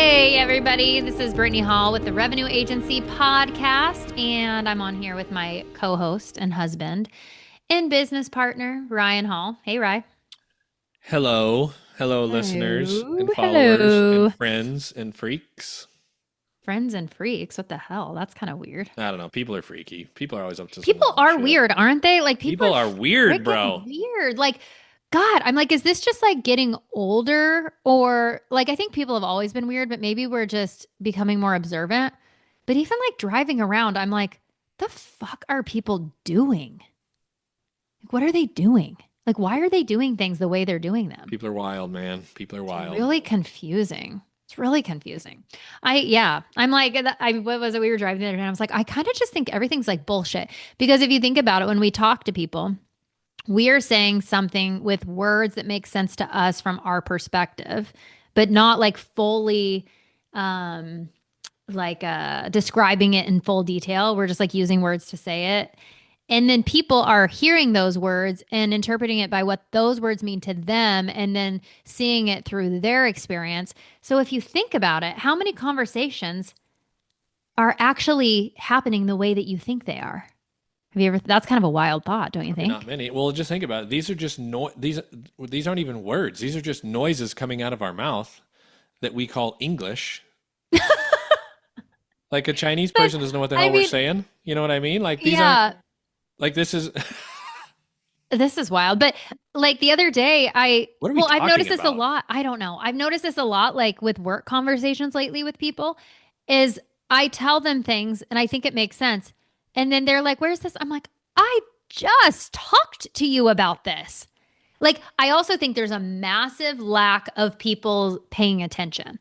Hey, everybody. This is Brittany Hall with the Revenue Agency podcast, and I'm on here with my co host and husband and business partner, Ryan Hall. Hey, Ryan. Hello, listeners Hello. and followers Hello. and friends and freaks. Friends and freaks. What the hell? That's kind of weird. I don't know. People are freaky. People are always up to some People wild are shit. weird, aren't they? Like, people People are are weird, freaking bro. weird. Like, God, I'm like, is this just like getting older? Or like, I think people have always been weird, but maybe we're just becoming more observant. But even like driving around, I'm like, the fuck are people doing? Like, what are they doing? Like, why are they doing things the way they're doing them? People are wild, man. People are It's wild. really confusing. It's really confusing. I'm like, what was it? We were driving the other day, and I was like, I kind of just think everything's like bullshit. Because if you think about it, when we talk to people, we are saying something with words that make sense to us from our perspective, but not like fully um describing it in full detail. We're just like using words to say it. And then people are hearing those words and interpreting it by what those words mean to them and then seeing it through their experience. So if you think about it, how many conversations are actually happening the way that you think they are? Have you ever, that's kind of a wild thought, don't you Probably not think? many. Well, just think about it. These are just these aren't even words. These are just noises coming out of our mouth that we call English. Like a Chinese But person doesn't know what the I hell we're mean, saying. You know what I mean? Like these aren't yeah, like this is this is wild. But like the other day, what are we well, I've talking noticed this a about? lot. I don't know. I've noticed this a lot, like with work conversations lately with people, is I tell them things and I think it makes sense. And then they're like, where's this? I'm like, I just talked to you about this. Like, I also think there's a massive lack of people paying attention.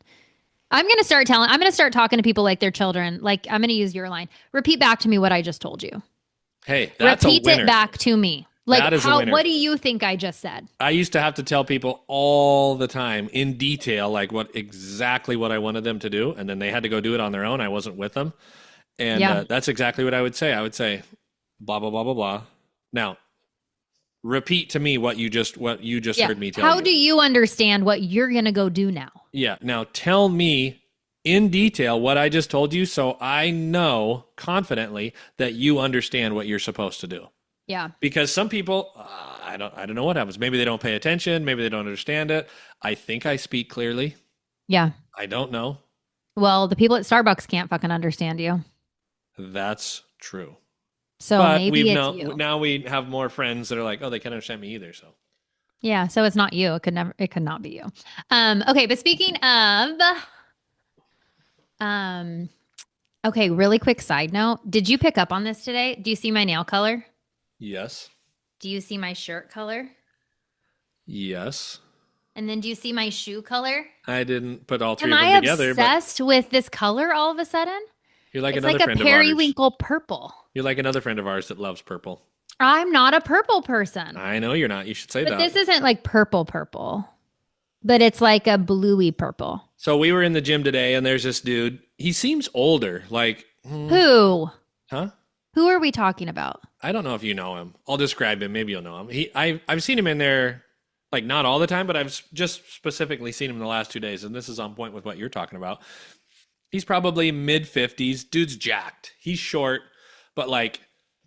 I'm going to start talking to people like they're children. Like, I'm going to use your line. Repeat back to me what I just told you. Hey, that's a Repeat it winner. back to me. Like, That is a what winner. do you think I just said? I used to have to tell people all the time in detail, like exactly what I wanted them to do, and then they had to go do it on their own. I wasn't with them, and Yeah. that's exactly what I would say. I would say, blah blah blah blah blah. Now, repeat to me what you just Yeah. heard me tell How you. do you understand what you're going to go do now? Yeah. Now tell me in detail what I just told you, so I know confidently that you understand what you're supposed to do. Yeah. Because some people I don't know what happens. Maybe they don't pay attention, maybe they don't understand it. I think I speak clearly. Yeah. I don't know. Well, the people at Starbucks can't fucking understand you. That's true. So But maybe it's you. now we have more friends that are like, oh, they can't understand me either. So Yeah. So it's not you. It could not be you. Okay. But speaking of, um, okay, really quick side note. Did you pick up on this today? Do you see my nail color? yes, Do you see my shirt color? yes. And then do you see my shoe color? I didn't put all three Am of them I together, but obsessed with this color all of a sudden? you're like It's another like a friend of ours. periwinkle purple. You're like another friend of ours that loves purple. I'm not a purple person, I know you're not. You should say but that. this isn't like purple purple, but it's like a bluey purple. So we were in the gym today, and there's this dude. He seems older. Like, Who? huh? Who are we talking about? I don't know if you know him. I'll describe him. Maybe you'll know him. I've seen him in there, like not all the time, but I've just specifically seen him in the last 2 days, and this is on point with what you're talking about. He's probably mid-50s. Dude's jacked. He's short, but like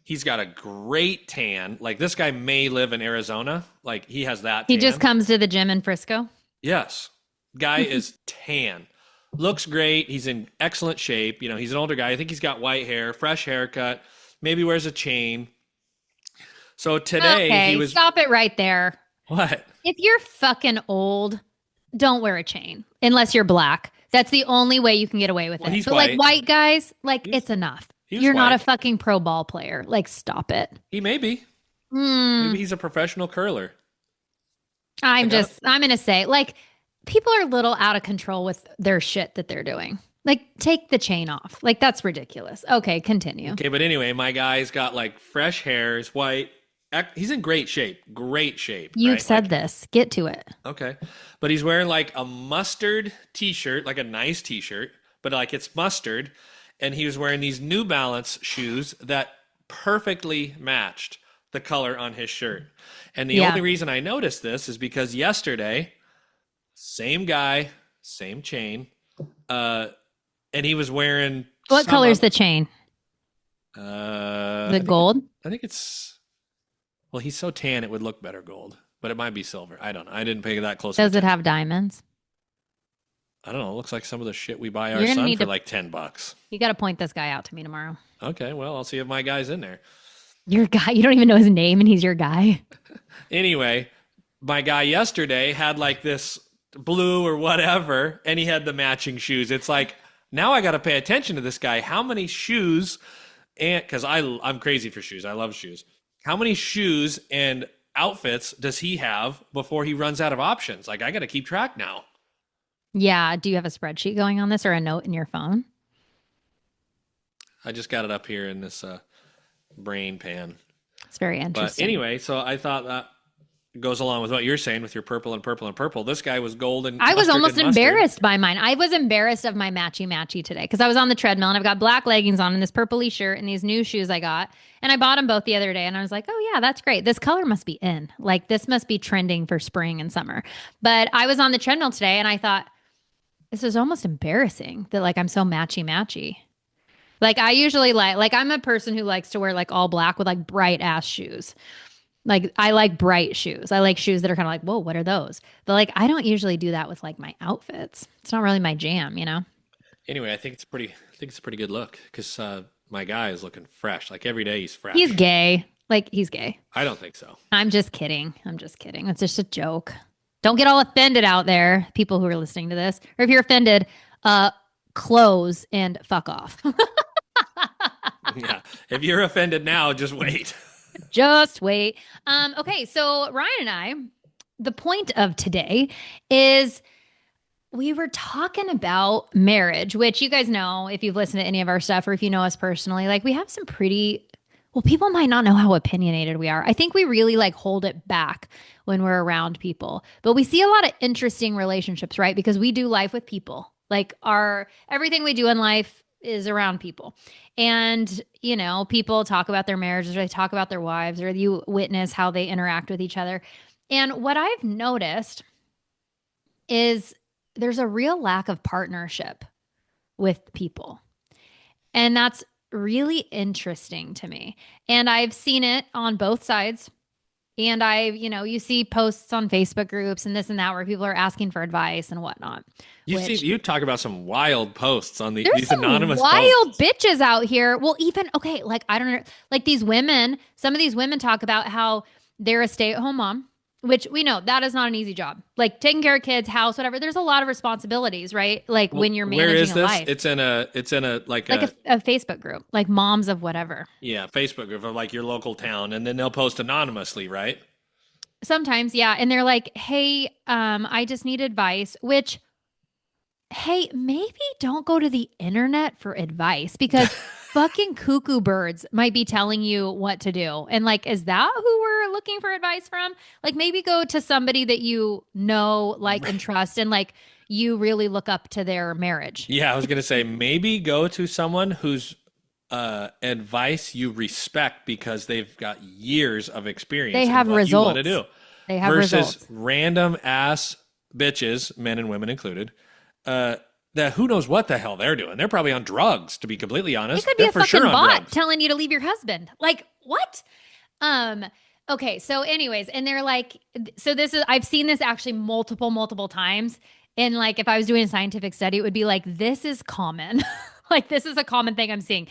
he's got a great tan. Like this guy may live in Arizona. Like he has that He tan. just comes to the gym in Frisco. Yes. Guy is tan. Looks great. He's in excellent shape. You know, he's an older guy. I think he's got white hair, fresh haircut, maybe wears a chain. So today he Okay, was stop it right there. what? If you're fucking old, don't wear a chain unless you're black. That's the only way you can get away with Well, it. he's But like white. white guys, like He's- it's enough. He was You're not a white. fucking pro ball player. Like stop it. He may be. Hmm. Maybe he's a professional curler. I'm Like, I just, I'm going to say, like, people are a little out of control with their shit that they're doing. Like, take the chain off. Like, that's ridiculous. Okay, continue. okay, but anyway, my guy's got like fresh hair, is white. He's in great shape. Great shape. You've Right? said Like, this. Get to it. okay. But he's wearing like a mustard t-shirt, like a nice t-shirt, but like it's mustard. And he was wearing these New Balance shoes that perfectly matched the color on his shirt. And the Yeah. only reason I noticed this is because yesterday, same guy, same chain, uh, and he was wearing What some color's of. the chain? Is I it think gold? I think it's. Well, he's so tan it would look better gold, but it might be silver. I don't know. I didn't pay that close of Does it attention. have diamonds? I don't know. It looks like some of the shit we buy our You're gonna son need for to. like $10. You got to point this guy out to me tomorrow. Okay, well, I'll see if my guy's in there. Your guy. You don't even know his name, and he's your guy. Anyway, my guy yesterday had like this blue or whatever, and he had the matching shoes. It's like now I got to pay attention to this guy. How many shoes? And because I'm crazy for shoes, I love shoes. How many shoes and outfits does he have before he runs out of options? Like I got to keep track now. Yeah. Do you have a spreadsheet going on this or a note in your phone? I just got it up here in this brain pan. It's very But interesting. anyway, so I thought that goes along with what you're saying with your purple and purple and purple. This guy was gold and I was mustard almost and mustard. embarrassed by mine. I was embarrassed of my matchy today because I was on the treadmill and I've got black leggings on and this purpley shirt and these new shoes I got. And I bought them both the other day and I was like, oh, yeah, that's great. This color must be in. Like, this must be trending for spring and summer. But I was on the treadmill today and I thought, this is almost embarrassing that like I'm so matchy. Like, I usually like I'm a person who likes to wear like all black with like bright ass shoes. Like I like bright shoes. I like shoes that are kind of like, whoa, what are those? But like I don't usually do that with like my outfits. It's not really my jam, you know? Anyway, I think it's a pretty good look because my guy is looking fresh. Like every day he's He's fresh. gay. Like he's gay. I don't think so. I'm just kidding. I'm just kidding. It's just a joke. Don't get all offended out there, people who are listening to this. Or if you're offended, close and fuck off. Yeah. If you're offended now, just wait. Just wait. Okay, so Ryan and I, the point of today is we were talking about marriage, which you guys know if you've listened to any of our stuff or if you know us personally, like we have some pretty, well, people might not know how opinionated we are. I think we really like hold it back when we're around people, but we see a lot of interesting relationships, right? Because we do life with people. Like everything we do in life is around people. And, you know, people talk about their marriages or they talk about their wives or you witness how they interact with each other. And what I've noticed is there's a real lack of partnership with people. And that's really interesting to me. And I've seen it on both sides. And you see posts on Facebook groups and this and that where people are asking for advice and whatnot. You talk about some wild posts on There's these some anonymous wild posts. bitches out here. Well, even okay, like I don't know, like these women. Some of these women talk about how they're a stay-at-home mom, which we know that is not an easy job. Like taking care of kids, house, whatever. There's a lot of responsibilities, right? Like when you're Where is managing a this? life. It's in a like Like a Facebook group, like moms of whatever. yeah, Facebook group of like your local town, and then they'll post anonymously, right? Sometimes, yeah, and they're like, "Hey, I just need advice." Which, hey, maybe don't go to the internet for advice because fucking cuckoo birds might be telling you what to do. And like, is that who we're looking for advice from? Like, maybe go to somebody that you know, like, and trust, and like you really look up to their marriage. Yeah, I was gonna say maybe go to someone whose advice you respect because they've got years of experience They in have what you want to results. do, They have versus results. random ass bitches, men and women included, that who knows what the hell they're doing. They're probably on drugs, to be completely It honest. could be They're a for fucking sure on bot drugs. telling you to leave your husband. Like, what? Um, okay, so anyways, and they're like, so this is I've seen this actually multiple times. And like if I was doing a scientific study, it would be like, this is common. Like this is a common thing I'm seeing.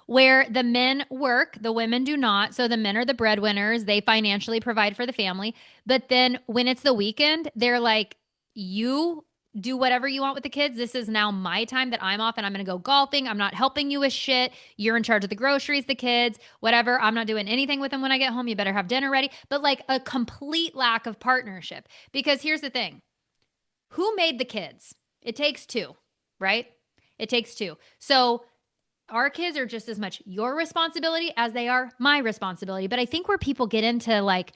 Where the men work, the women do not. So the men are the breadwinners, they financially provide for the family. But then when it's the weekend, they're like, you do whatever you want with the kids. This is now my time that I'm off and I'm going to go golfing. I'm not helping you with shit. You're in charge of the groceries, the kids, whatever. I'm not doing anything with them when I get home. You better have dinner ready. But like a complete lack of partnership. Because here's the thing. Who made the kids? It takes two, right? It takes two. So our kids are just as much your responsibility as they are my responsibility. But I think where people get into like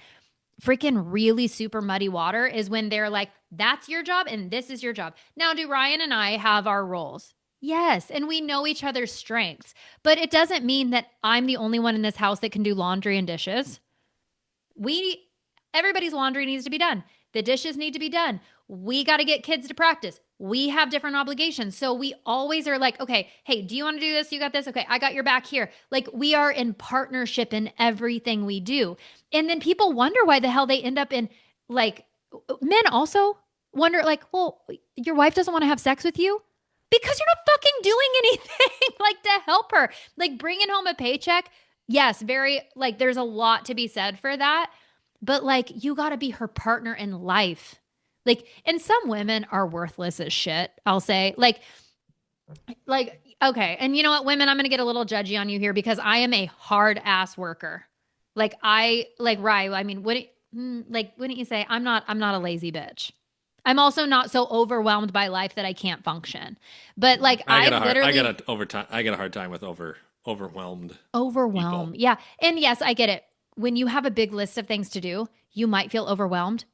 freaking really super muddy water is when they're like, that's your job and this is your job. Now, do Ryan and I have our roles? Yes. And we know each other's strengths, but it doesn't mean that I'm the only one in this house that can do laundry and dishes. Everybody's laundry needs to be done. The dishes need to be done. we got to get kids to practice. We have different obligations. So we always are like, okay, hey, do you want to do this? You got this? Okay, I got your back here. Like we are in partnership in everything we do. And then people wonder why the hell they end up in like, men also wonder, like, well, your wife doesn't want to have sex with you because you're not fucking doing anything like to help her. Like bringing home a paycheck. Yes, very, like, there's a lot to be said for that. But like, you got to be her partner in life. Like, and some women are worthless as shit, I'll say. Okay. And you know what, women, I'm going to get a little judgy on you here because I am a hard ass worker. Rye, I mean, wouldn't you say I'm not a lazy bitch? I'm also not so overwhelmed by life that I can't function. But like, I get a hard time with overwhelmed people. overwhelmed. Yeah. And yes, I get it. When you have a big list of things to do, you might feel overwhelmed,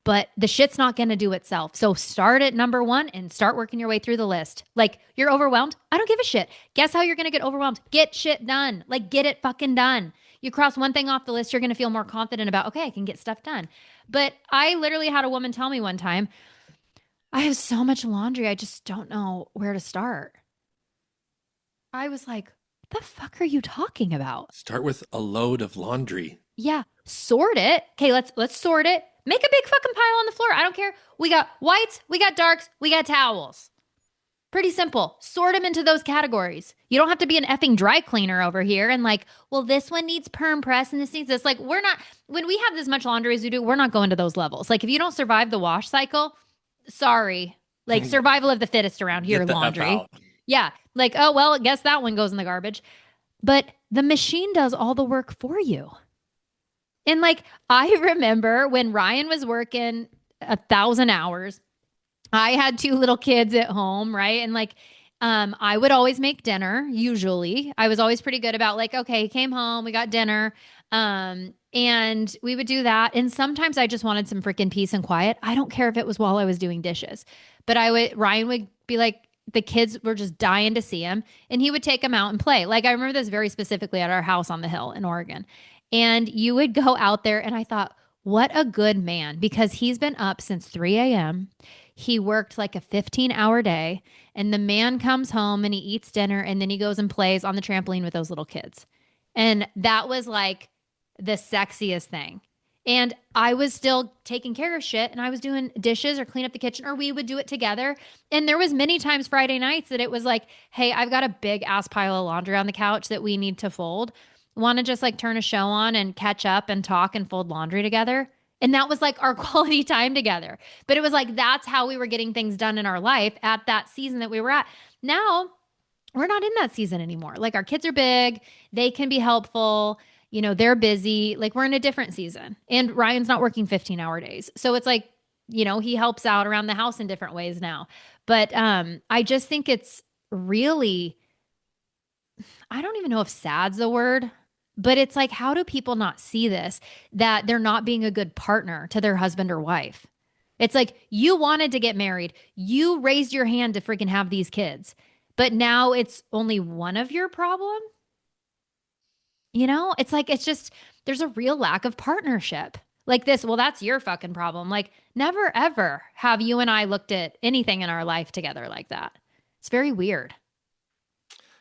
but the shit's not going to do itself. So start at number one and start working your way through the list. Like you're overwhelmed. I don't give a shit. Guess how you're going to get overwhelmed? Get shit done. Like get it fucking done. You cross one thing off the list, you're going to feel more confident about, okay, I can get stuff done. But I literally had a woman tell me one time, I have so much laundry. I just don't know where to start. I was like, what the fuck are you talking about? Start with a load of laundry. Yeah, sort it. Okay, let's sort it. Make a big fucking pile on the floor. I don't care. We got whites, we got darks, we got towels. Pretty simple. Sort them into those categories. You don't have to be an effing dry cleaner over here and like, well, this one needs perm press and this needs this. Like, we're not, when we have this much laundry as we do, we're not going to those levels. Like, if you don't survive the wash cycle, sorry. Like, survival of the fittest around here, Get the F laundry. out. Yeah. Like, oh, well, I guess that one goes in the garbage. But the machine does all the work for you. And like, I remember when Ryan was working 1,000 hours, I had two little kids at home, right? And like, I would always make dinner. Usually, I was always pretty good about like, okay, he came home, we got dinner, and we would do that. And sometimes I just wanted some freaking peace and quiet. I don't care if it was while I was doing dishes, but Ryan would be like, the kids were just dying to see him, and he would take them out and play. Like I remember this very specifically at our house on the hill in Oregon, and you would go out there, and I thought, what a good man, because he's been up since 3 a.m. He worked like a 15-hour day, and the man comes home and he eats dinner, and then he goes and plays on the trampoline with those little kids. And that was like the sexiest thing. And I was still taking care of shit, and I was doing dishes or clean up the kitchen, or we would do it together. And there was many times Friday nights that it was like, hey, I've got a big ass pile of laundry on the couch that we need to fold. Want to just like turn a show on and catch up and talk and fold laundry together? And that was like our quality time together. But it was like, that's how we were getting things done in our life at that season that we were at. Now we're not in that season anymore. Like our kids are big, they can be helpful. You know, they're busy. Like we're in a different season, and Ryan's not working 15-hour days. So it's like, you know, he helps out around the house in different ways now. But I just think it's really, I don't even know if sad's the word, but it's like, how do people not see this, that they're not being a good partner to their husband or wife? It's like, you wanted to get married. You raised your hand to freaking have these kids, but now it's only one of your problem. You know, it's like, it's just, there's a real lack of partnership like this. Well, that's your fucking problem. Like, never, ever have you and I looked at anything in our life together like that. It's very weird.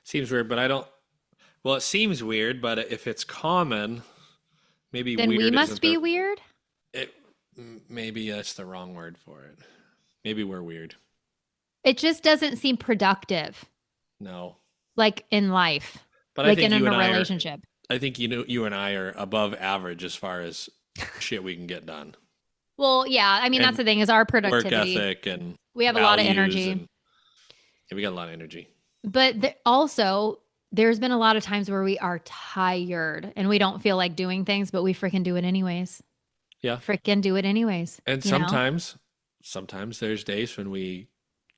Seems weird, but I don't. Well, it seems weird, but if it's common, maybe Then weird we must isn't be the. weird. It, maybe that's the wrong word for it. Maybe we're weird. It just doesn't seem productive, No, like in life, but I like think in a you and I are. relationship. I think you and I are above average as far as shit we can get done, Well, yeah. I mean, that's and the thing is our work productivity. ethic and We have a lot of values, energy, and yeah, we got a lot of energy. but also there's been a lot of times where we are tired and we don't feel like doing things, but we freaking do it anyways. Yeah, Freaking do it anyways. and You know? sometimes there's days when we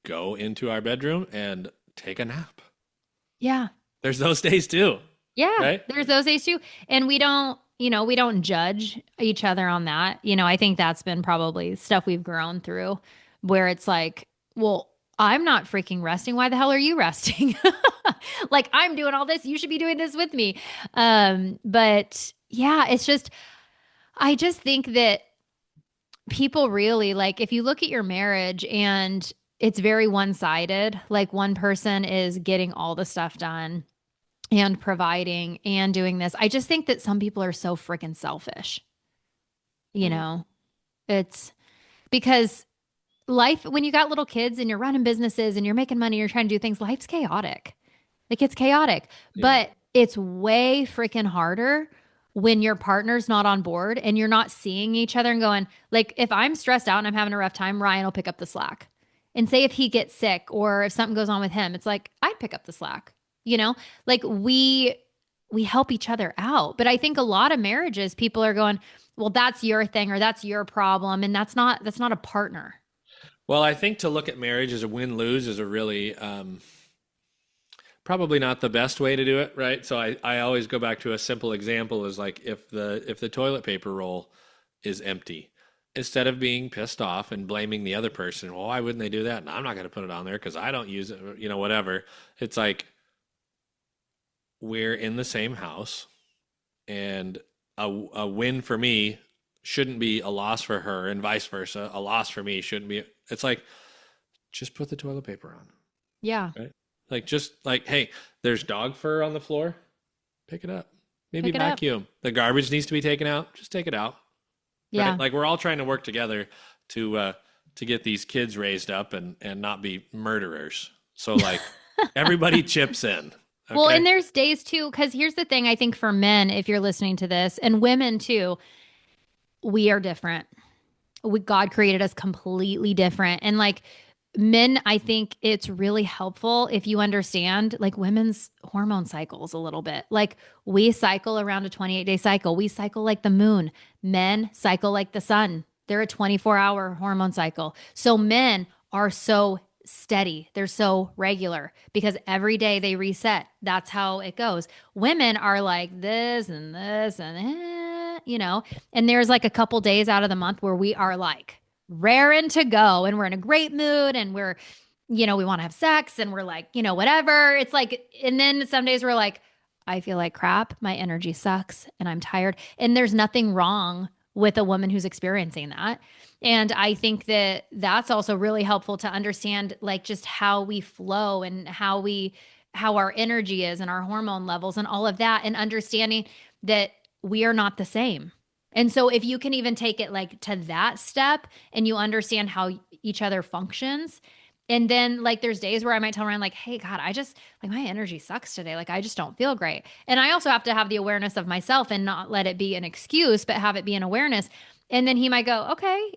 go into our bedroom and take a nap. Yeah. There's those days too, Yeah. right? There's those days too. And we don't, you know, we don't judge each other on that. You know, I think that's been probably stuff we've grown through where it's like, well, I'm not freaking resting. Why the hell are you resting? Like I'm doing all this. You should be doing this with me. But yeah, it's just, I just think that people really like if you look at your marriage and it's very one-sided, like one person is getting all the stuff done and providing and doing this. I just think that some people are so freaking selfish. You Mm. know, it's because life, when you got little kids and you're running businesses and you're making money, you're trying to do things, life's chaotic. Like it's chaotic, Yeah. but it's way freaking harder when your partner's not on board and you're not seeing each other and going, like, if I'm stressed out and I'm having a rough time, Ryan will pick up the slack. And say if he gets sick or if something goes on with him, it's like, I'd pick up the slack, you know? Like we help each other out. But I think a lot of marriages, people are going, well, that's your thing or that's your problem. And that's not a partner. Well, I think to look at marriage as a win-lose is a really probably not the best way to do it, right? So I always go back to a simple example is like if the toilet paper roll is empty, instead of being pissed off and blaming the other person, well, why wouldn't they do that? And I'm not going to put it on there because I don't use it, whatever. It's like we're in the same house, and a win for me shouldn't be a loss for her, and vice versa. A loss for me shouldn't be. It's like just put the toilet paper on, Yeah. right? Like just like, hey, there's dog fur on the floor. Pick it up. Maybe Pick it up. vacuum. The garbage needs to be taken out. Just take it out. Right? Yeah. Like we're all trying to work together to get these kids raised up and not be murderers. So like everybody chips in. Well, Okay. and there's days too, because here's the thing I think for men, if you're listening to this, and women too, we are different. God created us completely different. And like men, I think it's really helpful if you understand like women's hormone cycles a little bit. Like we cycle around a 28-day cycle, we cycle like the moon. Men cycle like the sun. They're a 24-hour hormone cycle. So men are so steady. They're so regular because every day they reset. That's how it goes. Women are like this and and there's like a couple days out of the month where we are like raring to go and we're in a great mood and we want to have sex and we're like, whatever. It's like, and then some days we're like, I feel like crap. My energy sucks and I'm tired. And there's nothing wrong with a woman who's experiencing that. And I think that that's also really helpful to understand like just how we flow and how our energy is and our hormone levels and all of that and understanding that we are not the same. And so if you can even take it like to that step and you understand how each other functions, and then like there's days where I might tell Ryan like, "Hey God, I just like my energy sucks today. Like I just don't feel great." And I also have to have the awareness of myself and not let it be an excuse, but have it be an awareness. And then he might go, "Okay,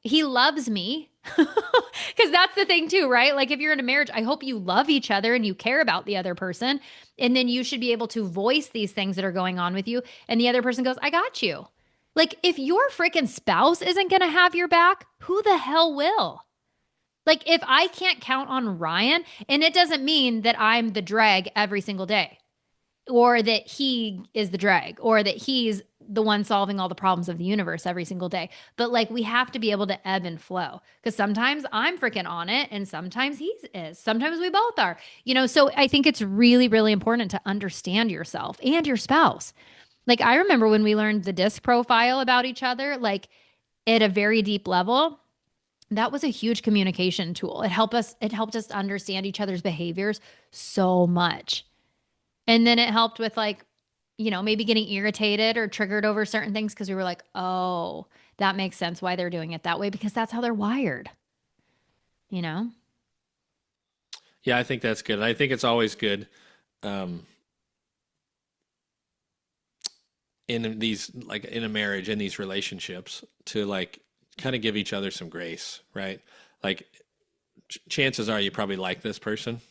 he loves me." Because that's the thing too, right? Like if you're in a marriage, I hope you love each other and you care about the other person. And then you should be able to voice these things that are going on with you. And the other person goes, "I got you." Like if your freaking spouse isn't going to have your back, who the hell will? Like if I can't count on Ryan, and it doesn't mean that I'm the drag every single day or that he is the drag or that he's the one solving all the problems of the universe every single day. But like we have to be able to ebb and flow because sometimes I'm freaking on it and sometimes he is. Sometimes we both are. So I think it's really, really important to understand yourself and your spouse. Like I remember when we learned the disc profile about each other, like at a very deep level, that was a huge communication tool. It helped us understand each other's behaviors so much. And then it helped with like, maybe getting irritated or triggered over certain things because we were like, "Oh, that makes sense why they're doing it that way because that's how they're wired." You know? Yeah, I think that's good. I think it's always good um, in these like in a marriage in these relationships to like kind of give each other some grace, right? Like chances are you probably like this person, God,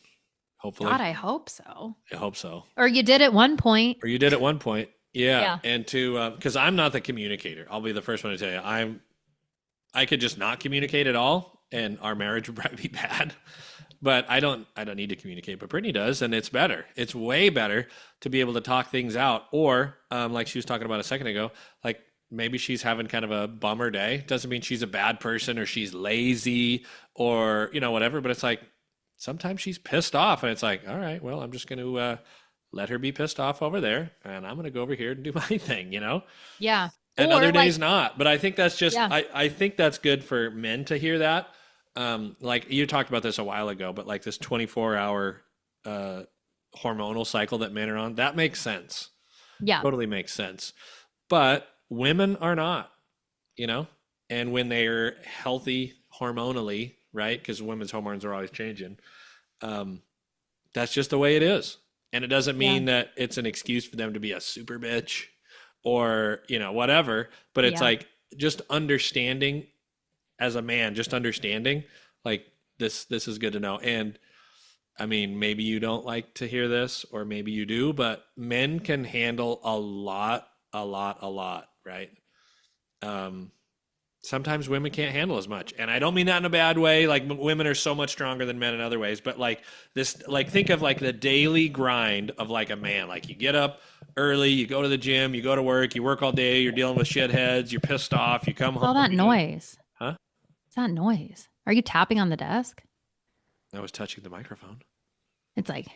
hopefully. I hope so. I hope so. Or you did at one point. Or you did at one point. Yeah. Yeah. And to because I'm not the communicator. I'll be the first one to tell you. I could just not communicate at all and our marriage would probably be bad. But I don't need to communicate, but Brittany does, and it's better. It's way better to be able to talk things out. Or like she was talking about a second ago, like maybe she's having kind of a bummer day. Doesn't mean she's a bad person or she's lazy or whatever, but it's like sometimes she's pissed off and it's like, all right, well, I'm just going to let her be pissed off over there and I'm going to go over here and do my thing. Yeah. and Or other like, days not. But I think that's just yeah, I think that's good for men to hear that. Like you talked about this a while ago, but like this 24-hour uh, hormonal cycle that men are on, that makes sense. yeah, Totally makes sense. But women are not, you know? And when they're healthy hormonally, right? Because women's hormones are always changing. Um, that's just the way it is. And it doesn't yeah, mean that it's an excuse for them to be a super bitch or, whatever. But it's yeah, like just understanding as a man, just understanding like this is good to know. And I mean, maybe you don't like to hear this, or maybe you do, but men can handle a lot, right? Um, Sometimes women can't handle as much, and I don't mean that in a bad way. Like women are so much stronger than men in other ways, but like this, like think of like the daily grind of like a man. Like you get up early, you go to the gym, you go to work, you work all day, you're dealing with shitheads, you're pissed off, you come home, all that noise. huh? It's that noise. Are you tapping on the desk? I was touching the microphone. It's like,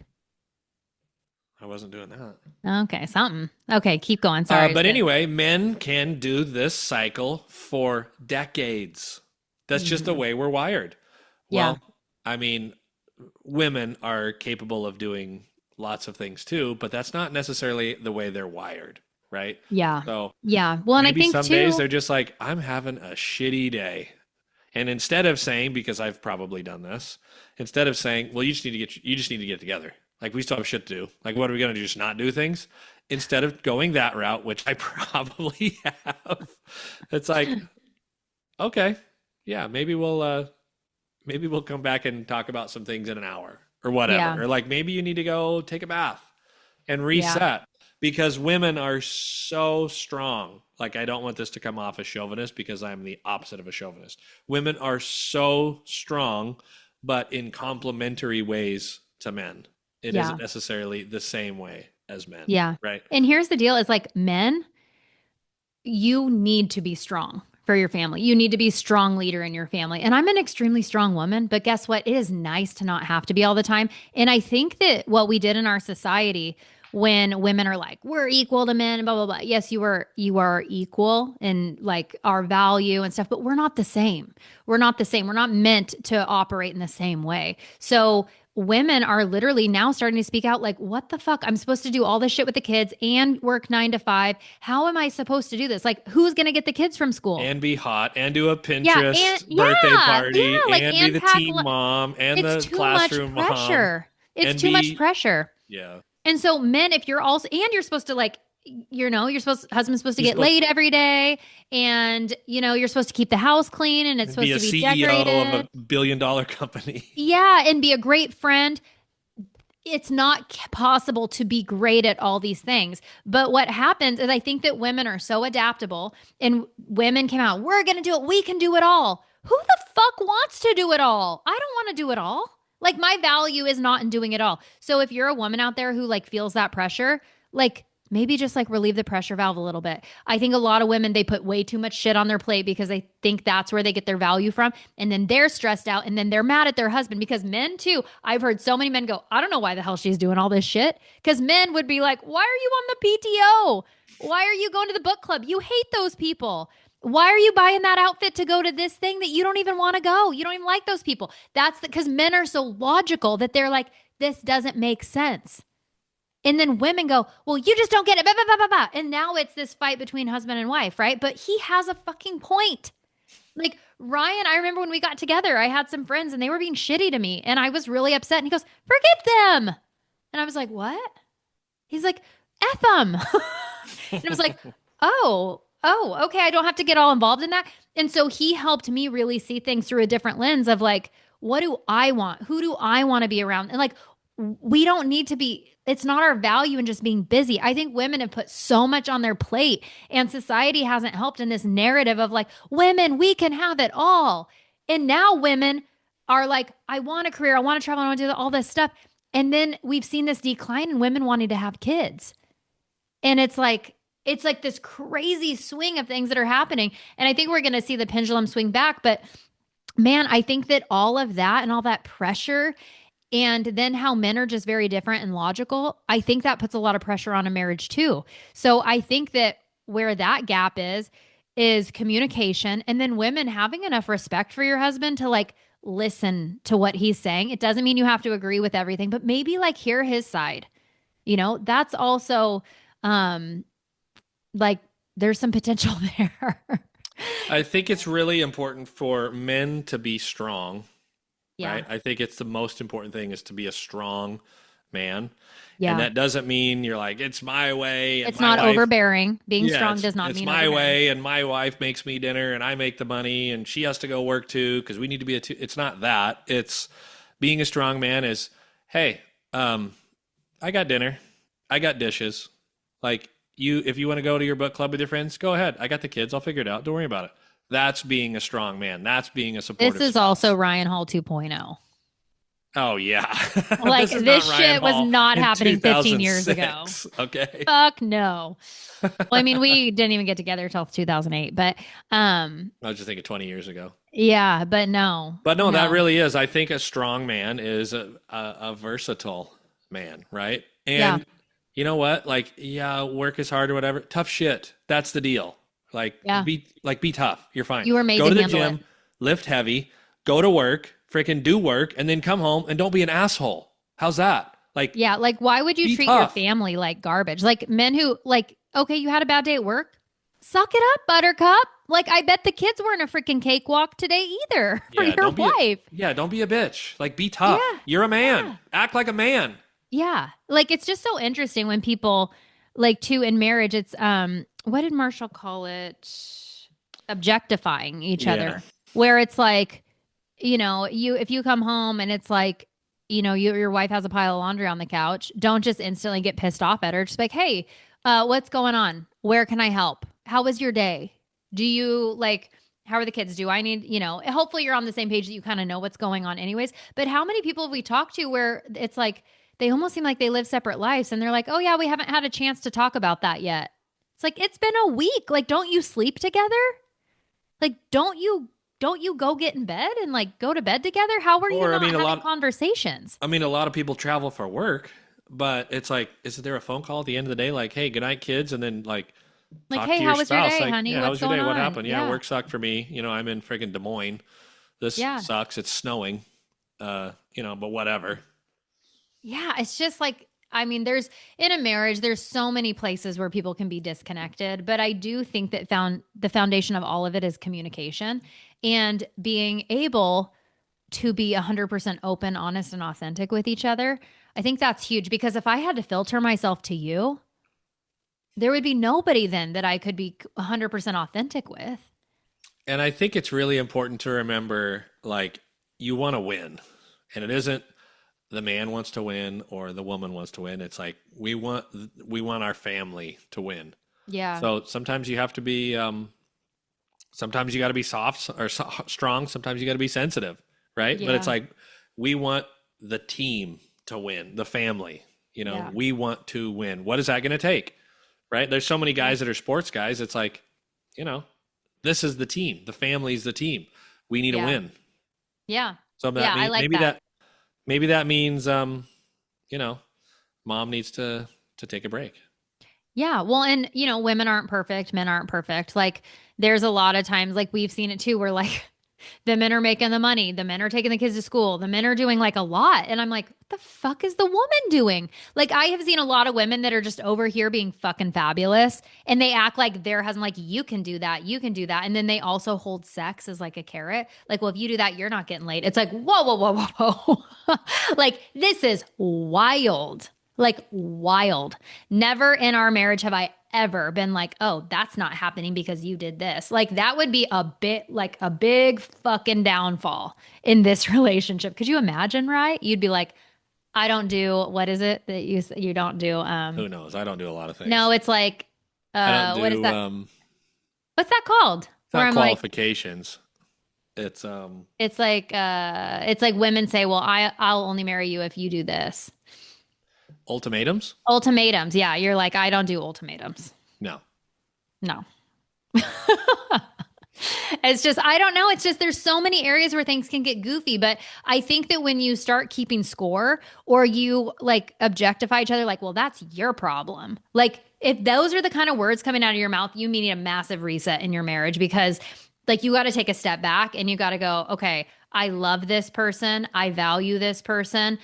I wasn't doing that. okay, something. Okay, keep going. Sorry. But anyway, men can do this cycle for decades. That's just the Mhm. way we're wired. Yeah, Well, I mean, women are capable of doing lots of things too, but that's not necessarily the way they're wired, right? yeah, So yeah. Well, and I maybe think some days too, they're just like, I'm having a shitty day. And instead of saying, because I've probably done this, instead of saying, well, you just need to get together. Like we still have shit to do. Like what are we going to do? Just not do things? Instead of going that route, which I probably have, it's like, okay, yeah, maybe we'll come back and talk about some things in an hour or yeah, whatever. Or like maybe you need to go take a bath and yeah, reset because women are so strong. Like, I don't want this to come off as chauvinist because I'm the opposite of a chauvinist. Women are so strong, but in complementary ways to men. It isn't yeah, necessarily the same way as men, yeah. right? And here's the deal is like men, you need to be strong for your family. You need to be a strong leader in your family. And I'm an extremely strong woman, but guess what? It is nice to not have to be all the time. And I think that what we did in our society when women are like, we're equal to men, blah, blah, blah. Yes, you are equal in like our value and stuff, but we're not the same. We're not the same. We're not meant to operate in the same way. So women are literally now starting to speak out like, what the fuck? I'm supposed to do all this shit with the kids and work 9 to 5. How am I supposed to do this? Like, who's going to get the kids from school? And be hot and do a Yeah. And Pinterest birthday yeah. party Yeah. Like, and be and the pack. team mom and It's the too much classroom mom pressure. It's and too much be, pressure. yeah. And so, men, if you're also, and you're supposed to like, husband's supposed to You're get supposed laid every day. And, you're supposed to keep the house clean and it's to be supposed a to be CEO of decorated. a billion-dollar company. Yeah. And be a great friend. It's not possible to be great at all these things. But what happens is I think that women are so adaptable and women came out, we're going to do it. We can do it all. Who the fuck wants to do it all? I don't want to do it all. Like my value is not in doing it all. So if you're a woman out there who like feels that pressure, like maybe just like relieve the pressure valve a little bit. I think a lot of women they put way too much shit on their plate because they think that's where they get their value from and then they're stressed out and then they're mad at their husband because men too. I've heard so many men go, "I don't know why the hell she's doing all this shit." Cuz men would be like, "Why are you on the PTO? Why are you going to the book club? You hate those people." Why are you buying that outfit to go to this thing that you don't even want to go? You don't even like those people. That's because men are so logical that they're like, this doesn't make sense. And then women go, well, you just don't get it. Bah, bah, bah, bah, bah. And now it's this fight between husband and wife, right? But he has a fucking point. Like Ryan, I remember when we got together, I had some friends and they were being shitty to me. And I was really upset. And he goes, forgive them. And I was like, what? He's like, F them. And I was like, okay. I don't have to get all involved in that. And so he helped me really see things through a different lens of like, what do I want? Who do I want to be around? And like, we don't need to be, it's not our value in just being busy. I think women have put so much on their plate and society hasn't helped in this narrative of like, women, we can have it all. And now women are like, I want a career, I want to travel, I want to do all this stuff. And then we've seen this decline in women wanting to have kids. And it's like this crazy swing of things that are happening. And I think we're going to see the pendulum swing back. But man, I think that all of that and all that pressure and then how men are just very different and logical, I think that puts a lot of pressure on a marriage too. So I think that where that gap is communication, and then women having enough respect for your husband to like listen to what he's saying. It doesn't mean you have to agree with everything, but maybe like hear his side. That's also um like there's some potential there. I think it's really important for men to be strong, Yeah. right? I think it's the most important thing is to be a strong man. And Yeah. that doesn't mean you're like, it's my way and It's my not wife. overbearing. Being Yeah, strong it's does not it's mean my overbearing. way and my wife makes me dinner and I make the money and she has to go work too because we need to be a two. It's not that. It's being a strong man is, hey, I got dinner. I got dishes. Like you, if you want to go to your book club with your friends, go ahead. I got the kids. I'll figure it out. Don't worry about it. That's being a strong man. That's being a This supportive is also spouse. Ryan Hall 2.0. Oh yeah. Like This is not this Ryan shit was Hall not in happening 15 years ago. 2006. Okay. Fuck no. Well, I mean, we didn't even get together till 2008, but I was just thinking 20 years ago. yeah, but no, But no, that no. really is. I think a strong man is a versatile man, right? Yeah. And you know what? Like, yeah, work is hard or whatever. Tough shit. That's the deal. Yeah. Be tough. You're fine. You were made Go to to the handle it. gym, lift heavy, go to work, freaking do work, and then come home and don't be an asshole. How's that? Like, Yeah. Like, why would you be treat your tough. family like garbage? Like, men who, like, okay, you had a bad day at work. Suck it up, buttercup. Like, I bet the kids weren't a freaking cakewalk today either for Yeah, your wife. don't be a bitch. Like, be tough. Yeah. You're a man. Yeah. Act like a man. Yeah. Like, it's just so interesting when people, like, too, in marriage, it's, what did Marshall call it? Objectifying each Yeah. other, where it's like, if you come home and it's like, your wife has a pile of laundry on the couch, don't just instantly get pissed off at her. Just be like, hey, what's going on? Where can I help? How was your day? Do you like, how are the kids? Do I need, hopefully you're on the same page that you kind of know what's going on anyways. But how many people have we talked to where it's like, they almost seem like they live separate lives and they're like, oh yeah, we haven't had a chance to talk about that yet. It's like, it's been a week. Like, don't you sleep together? Like, don't you go get in bed and like go to bed together? How are you Or not having conversations? I mean, a lot of people travel for work, but it's like, is there a phone call at the end of the day? Like, hey, good night, kids. And then like Like, talk hey, to your how was your spouse. day, Like, honey? yeah, how What's was your going day? What on? happened? Yeah, Yeah. work sucked for me. I'm in freaking Des Moines. This Yeah. sucks. It's snowing. But whatever. Yeah, it's just like, I mean, there's in a marriage, there's so many places where people can be disconnected, but I do think that the foundation of all of it is communication and being able to be 100% open, honest, and authentic with each other. I think that's huge because if I had to filter myself to you, there would be nobody then that I could be 100% authentic with. And I think it's really important to remember, like, you want to win, and it isn't the man wants to win or the woman wants to win. It's like we want our family to win. Yeah. So sometimes you have to be, sometimes you got to be soft or strong. Sometimes you got to be sensitive, right? But it's Yeah. like we want the team to win, the family. Yeah. We want to win. What is that going to take? Right? There's so many Yeah. guys that are sports guys. It's like, you know, this is the team. The family's the team. We need to Yeah. win. Yeah. So that Yeah. I mean, like that. maybe that means you know, mom needs to take a break. Yeah. Well, and women aren't perfect, men aren't perfect. Like there's a lot of times like we've seen it too where like the men are making the money, the men are taking the kids to school, the men are doing like a lot. And I'm like, what the fuck is the woman doing? Like I have seen a lot of women that are just over here being fucking fabulous and they act like their husband like you can do that, you can do that. And then they also hold sex as like a carrot. Like, well, if you do that, you're not getting laid. It's like, whoa, whoa, whoa, whoa, whoa. Like this is wild. Like wild. Never in our marriage have I ever been like, oh, that's not happening because you did this. Like that would be a bit like a big fucking downfall in this relationship. Could you imagine, right? You'd be like, I don't do what is it that you don't do? Who knows? I don't do a lot of No, things. it's like I don't what is do that? What's that called? it's Where not I'm like, qualifications. It's it's like women say, well, I'll only marry you if you do this. ultimatums? Ultimatums. Yeah, you're like, I don't do ultimatums. No. No. It's just, I don't know. It's just, there's so many areas where things can get goofy. But I think that when you start keeping score or you like objectify each other, like, well, that's your problem. Like, if those are the kind of words coming out of your mouth, you need a massive reset in your marriage because, like, you got to take a step back and you got to go, okay, I love this person. I value this person.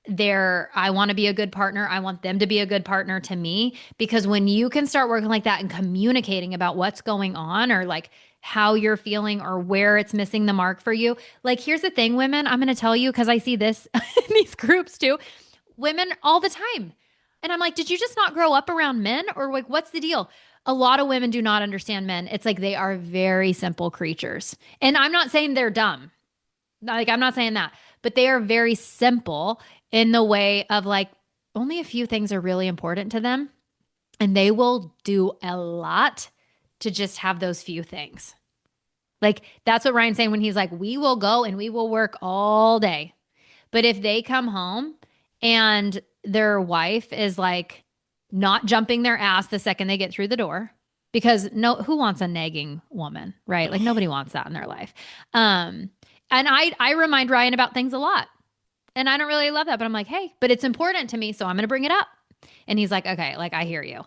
I want to be a good partner. I want them to be a good partner to me. Because when you can start working like that and communicating about what's going on or like how you're feeling or where it's missing the mark for you, like, here's the thing, women, I'm going to tell you because I see this in these groups too. Women all the time. And I'm like, did you just not grow up around men or like, what's the deal? A lot of women do not understand men. It's like they are very simple creatures. And I'm not saying they're dumb. Like, I'm not saying that, but they are very simple in the way of like only a few things are really important to them. And they will do a lot to just have those few things. Like, that's what Ryan's saying when he's like, we will go and we will work all day. But if they come home and their wife is like not jumping their ass the second they get through the door, because no, who wants a nagging woman, right? Like, nobody wants that in their life. And I remind Ryan about things a lot. And I don't really love that, but I'm like, hey, but it's important to me, so I'm going to bring it up. And he's like, okay, like I hear you.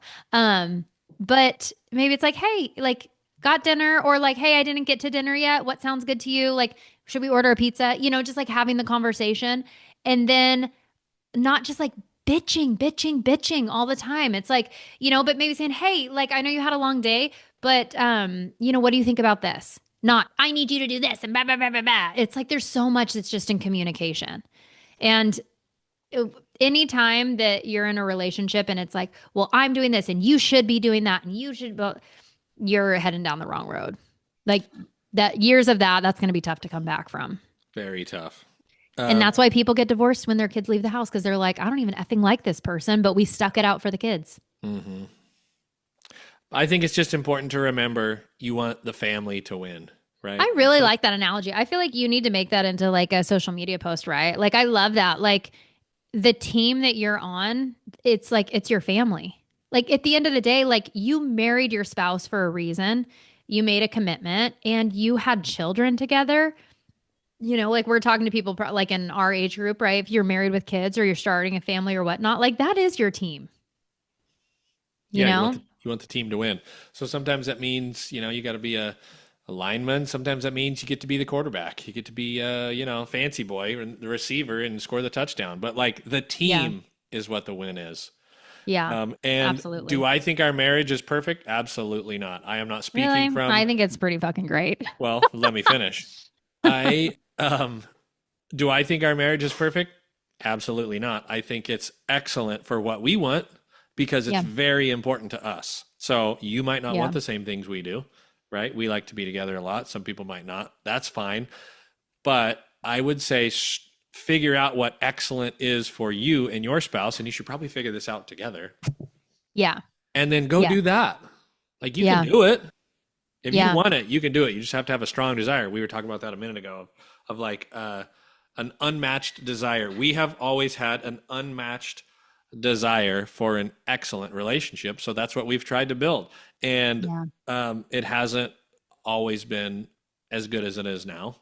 But maybe it's like, hey, like got dinner or like, hey, I didn't get to dinner yet. What sounds good to you? Like, should we order a pizza? You know, just like having the conversation and then not just like bitching all the time. It's like, you know, but maybe saying, hey, like I know you had a long day, but you know, what do you think about this? Not, I need you to do this and blah, blah, blah, blah, blah. It's like there's so much that's just in communication. And anytime that you're in a relationship and it's like, well, I'm doing this and you should be doing that and you should, well, you're heading down the wrong road. Like that years of that's going to be tough to come back from. Very tough. And that's why people get divorced when their kids leave the house because they're like, I don't even effing like this person, but we stuck it out for the kids. Mm-hmm. I think it's just important to remember you want the family to win, right? I really like that analogy. I feel like you need to make that into like a social media post, right? Like, I love that. Like, the team that you're on, it's like, it's your family. Like, at the end of the day, like, you married your spouse for a reason. You made a commitment and you had children together. You know, like we're talking to people like in our age group, right? If you're married with kids or you're starting a family or whatnot, like that is your team. You Yeah, know? you want the team to win. So sometimes that means, you know, you got to be a lineman. Sometimes that means you get to be the quarterback. You get to be, you know, fancy boy and the receiver and score the touchdown. But like the team is what the win is. Yeah, And absolutely. do I think our marriage is perfect? Absolutely not. I am not speaking Really? from, I think it's pretty fucking great. well, let me finish. I, do I think our marriage is perfect? Absolutely not. I think it's excellent for what we want because it's Yeah. very important to us. So you might not Yeah. want the same things we do, right? We like to be together a lot. Some people might not. That's fine. But I would say figure out what excellent is for you and your spouse, and you should probably figure this out together. Yeah. And then go Yeah. do that. Like you Yeah. can do it. If you Yeah. want it, you can do it. You just have to have a strong desire. We were talking about that a minute ago of like an unmatched desire. We have always had an unmatched desire for an excellent relationship. So that's what we've tried to build. And Yeah. it hasn't always been as good as it is now.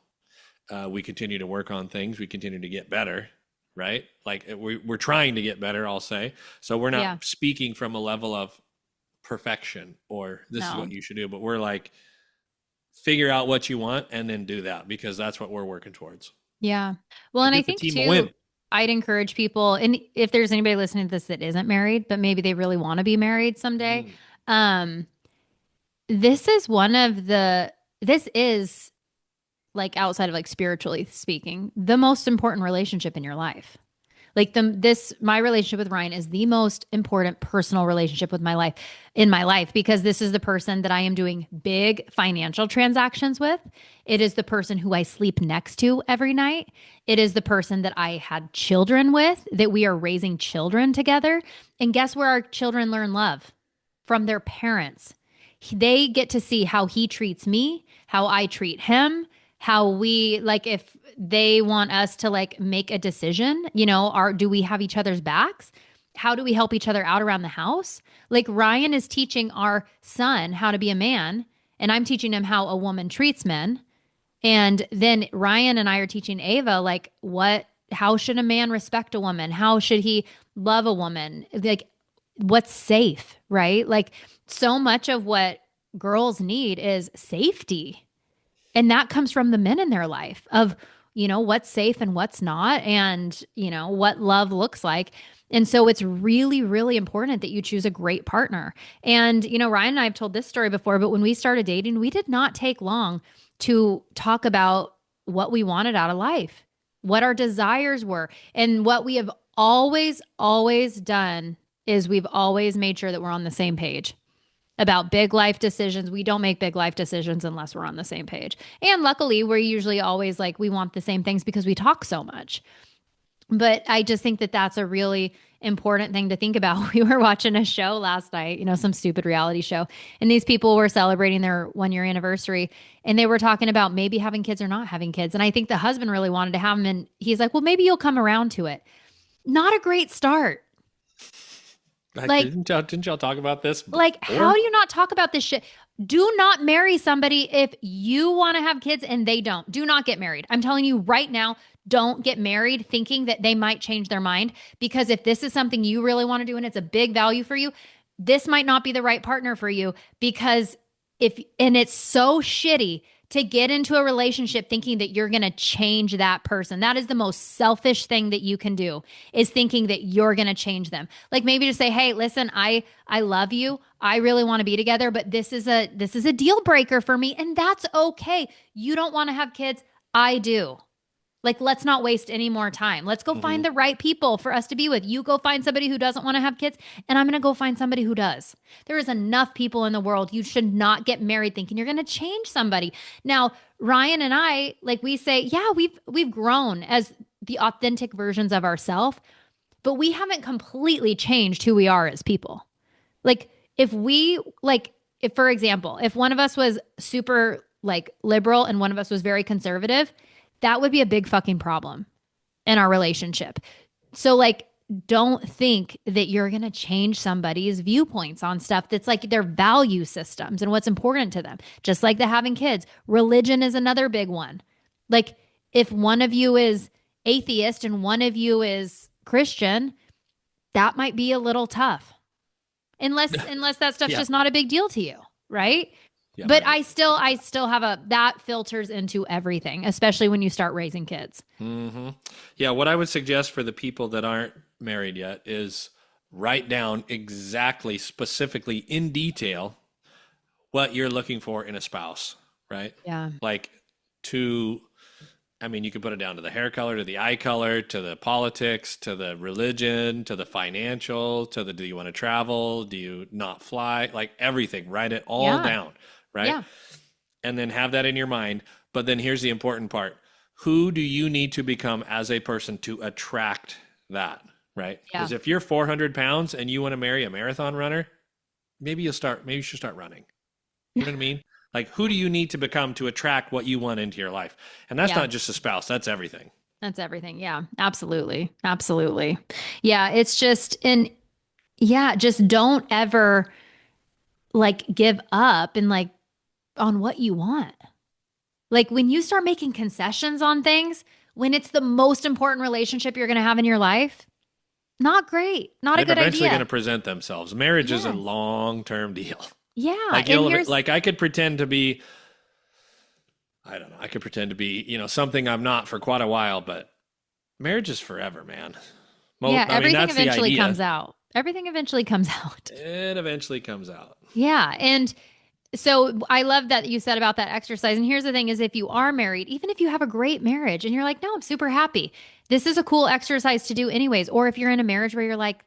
We continue to work on things. We continue to get better, right? Like we're trying to get better, I'll say. So we're Yeah. not speaking from a level of perfection or this is No. what you should do, but we're like, figure out what you want and then do that because that's what we're working towards. Yeah. Well, So and I get the think team a too, win. I'd encourage people, and if there's anybody listening to this that isn't married, but maybe they really want to be married someday, Mm. um, this is one of this is like outside of like spiritually speaking, the most important relationship in your life. Like my relationship with Ryan is the most important personal relationship with my life in my life because this is the person that I am doing big financial transactions with. It is the person who I sleep next to every night. It is the person that I had children with, that we are raising children together. And guess where our children learn love? From their parents. They get to see how he treats me, how I treat him, how we like if they want us to like make a decision, you know, do we have each other's backs? How do we help each other out around the house? Like Ryan is teaching our son how to be a man and I'm teaching him how a woman treats men. And then Ryan and I are teaching Ava, like, how should a man respect a woman? How should he love a woman? Like, what's safe, right? Like, so much of what girls need is safety. And that comes from the men in their life of, what's safe and what's not, and, what love looks like. And so it's really, really important that you choose a great partner. And, Ryan and I have told this story before, but when we started dating, we did not take long to talk about what we wanted out of life, what our desires were. And what we have always, always done is we've always made sure that we're on the same page about big life decisions. We don't make big life decisions unless we're on the same page. And luckily, we're usually always like, we want the same things because we talk so much. But I just think that that's a really important thing to think about. We were watching a show last night, some stupid reality show, and these people were celebrating their 1 year anniversary, and they were talking about maybe having kids or not having kids. And I think the husband really wanted to have them, and he's like, well, maybe you'll come around to it. Not a great start. Like, didn't y'all talk about this before? Like, how do you not talk about this shit? Do not marry somebody if you want to have kids and they don't. Do not get married. I'm telling you right now, don't get married thinking that they might change their mind, because if this is something you really want to do and it's a big value for you, this might not be the right partner for you. Because it's so shitty to get into a relationship thinking that you're going to change that person. That is the most selfish thing that you can do, is thinking that you're going to change them. Like, maybe just say, hey, listen, I love you. I really want to be together, but this is a deal breaker for me. And that's okay. You don't want to have kids. I do. Like, let's not waste any more time. Let's go find the right people for us to be with. You go find somebody who doesn't want to have kids, and I'm going to go find somebody who does. There is enough people in the world. You should not get married thinking you're going to change somebody. Now, Ryan and I, like we say, yeah, we've grown as the authentic versions of ourselves, but we haven't completely changed who we are as people. Like, if, for example, if one of us was super like liberal and one of us was very conservative, that would be a big fucking problem in our relationship. So, like, don't think that you're going to change somebody's viewpoints on stuff that's like their value systems and what's important to them. Just like the having kids. Religion is another big one. Like, if one of you is atheist and one of you is Christian, that might be a little tough. Unless that stuff's just not a big deal to you, right? Yeah, but right. I still have that filters into everything, especially when you start raising kids. Mm-hmm. Yeah. What I would suggest for the people that aren't married yet is write down exactly, specifically in detail, what you're looking for in a spouse, right? Yeah. Like you could put it down to the hair color, to the eye color, to the politics, to the religion, to the financial, to the, do you want to travel? Do you not fly? Like everything, write it all down. Right? Yeah. And then have that in your mind. But then here's the important part. Who do you need to become as a person to attract that? Right? Because if you're 400 pounds and you want to marry a marathon runner, maybe you should start running. You know what I mean? Like, who do you need to become to attract what you want into your life? And that's not just a spouse. That's everything. That's everything. Yeah, absolutely. Absolutely. Yeah. It's just, just don't ever like give up and like, on what you want. Like, when you start making concessions on things, when it's the most important relationship you're going to have in your life, not great. Not a good idea. They're eventually going to present themselves. Marriage is a long-term deal. Yeah. Like I could pretend to be, I don't know, I could pretend to be, something I'm not for quite a while, but marriage is forever, man. Everything eventually comes out. Everything eventually comes out. It eventually comes out. Yeah. And so I love that you said about that exercise. And here's the thing is, if you are married, even if you have a great marriage and you're like, no, I'm super happy, this is a cool exercise to do anyways. Or if you're in a marriage where you're like,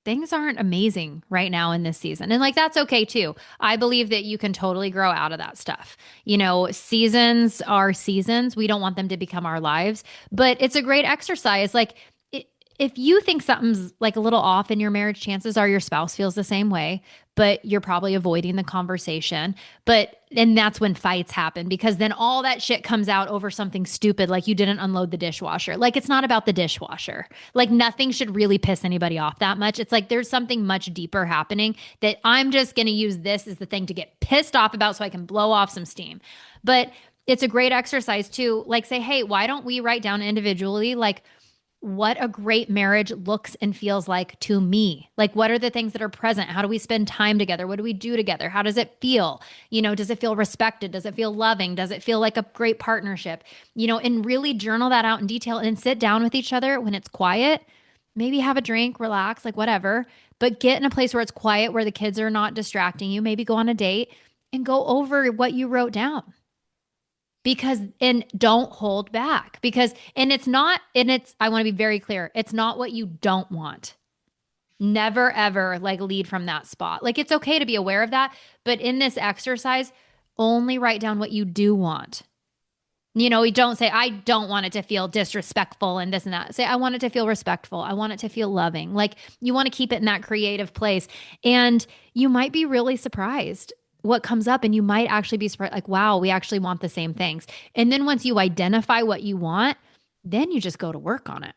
things aren't amazing right now in this season. And like, that's okay too. I believe that you can totally grow out of that stuff. Seasons are seasons. We don't want them to become our lives, but it's a great exercise. Like, if you think something's like a little off in your marriage, chances are your spouse feels the same way, but you're probably avoiding the conversation. And that's when fights happen because then all that shit comes out over something stupid, like you didn't unload the dishwasher. Like it's not about the dishwasher. Like nothing should really piss anybody off that much. It's like there's something much deeper happening that I'm just going to use this as the thing to get pissed off about so I can blow off some steam. But it's a great exercise to like say, hey, why don't we write down individually, like, what a great marriage looks and feels like to me. Like, what are the things that are present? How do we spend time together? What do we do together? How does it feel? Does it feel respected? Does it feel loving? Does it feel like a great partnership? And really journal that out in detail and sit down with each other when it's quiet. Maybe have a drink, relax, like whatever, but get in a place where it's quiet, where the kids are not distracting you. Maybe go on a date and go over what you wrote down and don't hold back I want to be very clear. It's not what you don't want. Never ever like lead from that spot. Like it's okay to be aware of that, but in this exercise, only write down what you do want. You don't say, I don't want it to feel disrespectful and this and that. Say, I want it to feel respectful. I want it to feel loving. Like you want to keep it in that creative place. And you might be really surprised what comes up, and you might actually be surprised, like, wow, we actually want the same things. And then once you identify what you want, then you just go to work on it.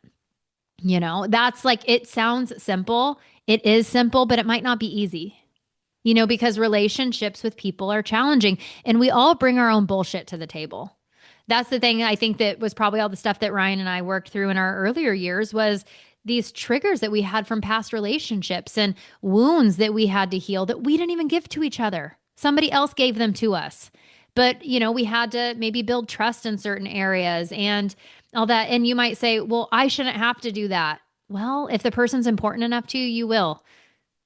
That's like, it sounds simple. It is simple, but it might not be easy, because relationships with people are challenging and we all bring our own bullshit to the table. That's the thing. I think that was probably all the stuff that Ryan and I worked through in our earlier years was these triggers that we had from past relationships and wounds that we had to heal that we didn't even give to each other. Somebody else gave them to us. But, we had to maybe build trust in certain areas and all that. And you might say, well, I shouldn't have to do that. Well, if the person's important enough to you, you will.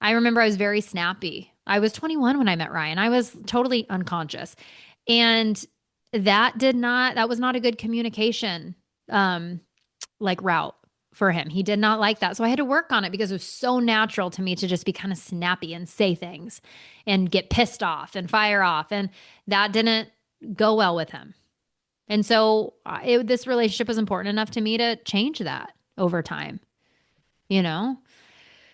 I remember I was very snappy. I was 21 when I met Ryan. I was totally unconscious. And that was not a good communication, route for him. He did not like that. So I had to work on it because it was so natural to me to just be kind of snappy and say things and get pissed off and fire off. And that didn't go well with him. And so this relationship was important enough to me to change that over time, Well,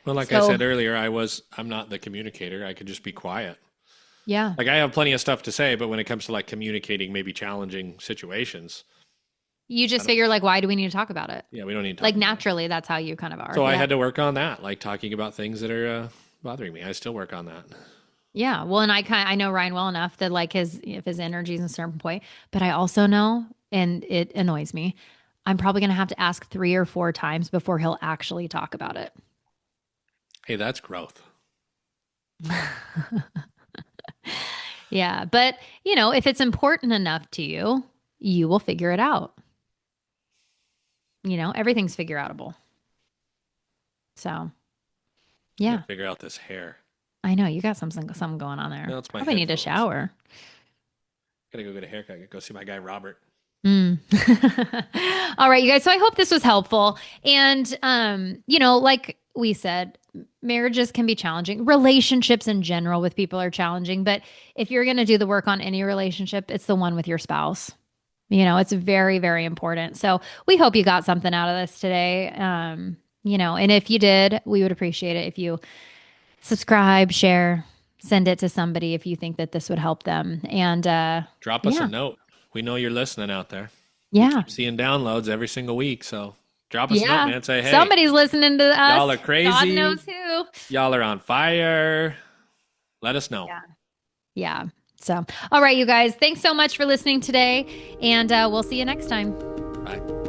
like I said earlier, I'm not the communicator. I could just be quiet. Yeah. Like I have plenty of stuff to say, but when it comes to like communicating maybe challenging situations, you just figure like, why do we need to talk about it? Yeah, we don't need to like naturally, that's how you kind of are. So I had to work on that, like talking about things that are bothering me. I still work on that. Yeah. Well, and I know Ryan well enough that like if his energy is a certain point, but I also know, and it annoys me, I'm probably going to have to ask 3 or 4 times before he'll actually talk about it. Hey, that's growth. Yeah. But, if it's important enough to you, you will figure it out. Everything's figure outable. So, yeah. Figure out this hair. I know you got something going on there. No, it's my probably need a shower. Gotta go get a haircut. Go see my guy Robert. All right, you guys. So I hope this was helpful. And like we said, marriages can be challenging. Relationships in general with people are challenging. But if you're going to do the work on any relationship, it's the one with your spouse. It's very, very important. So we hope you got something out of this today. And if you did, we would appreciate it if you subscribe, share, send it to somebody if you think that this would help them. And drop us a note. We know you're listening out there. Yeah. We keep seeing downloads every single week. So drop us a note, man. Say, hey, somebody's listening to us. Y'all are crazy. God knows who. Y'all are on fire. Let us know. Yeah. So, all right, you guys, thanks so much for listening today. And we'll see you next time. Bye.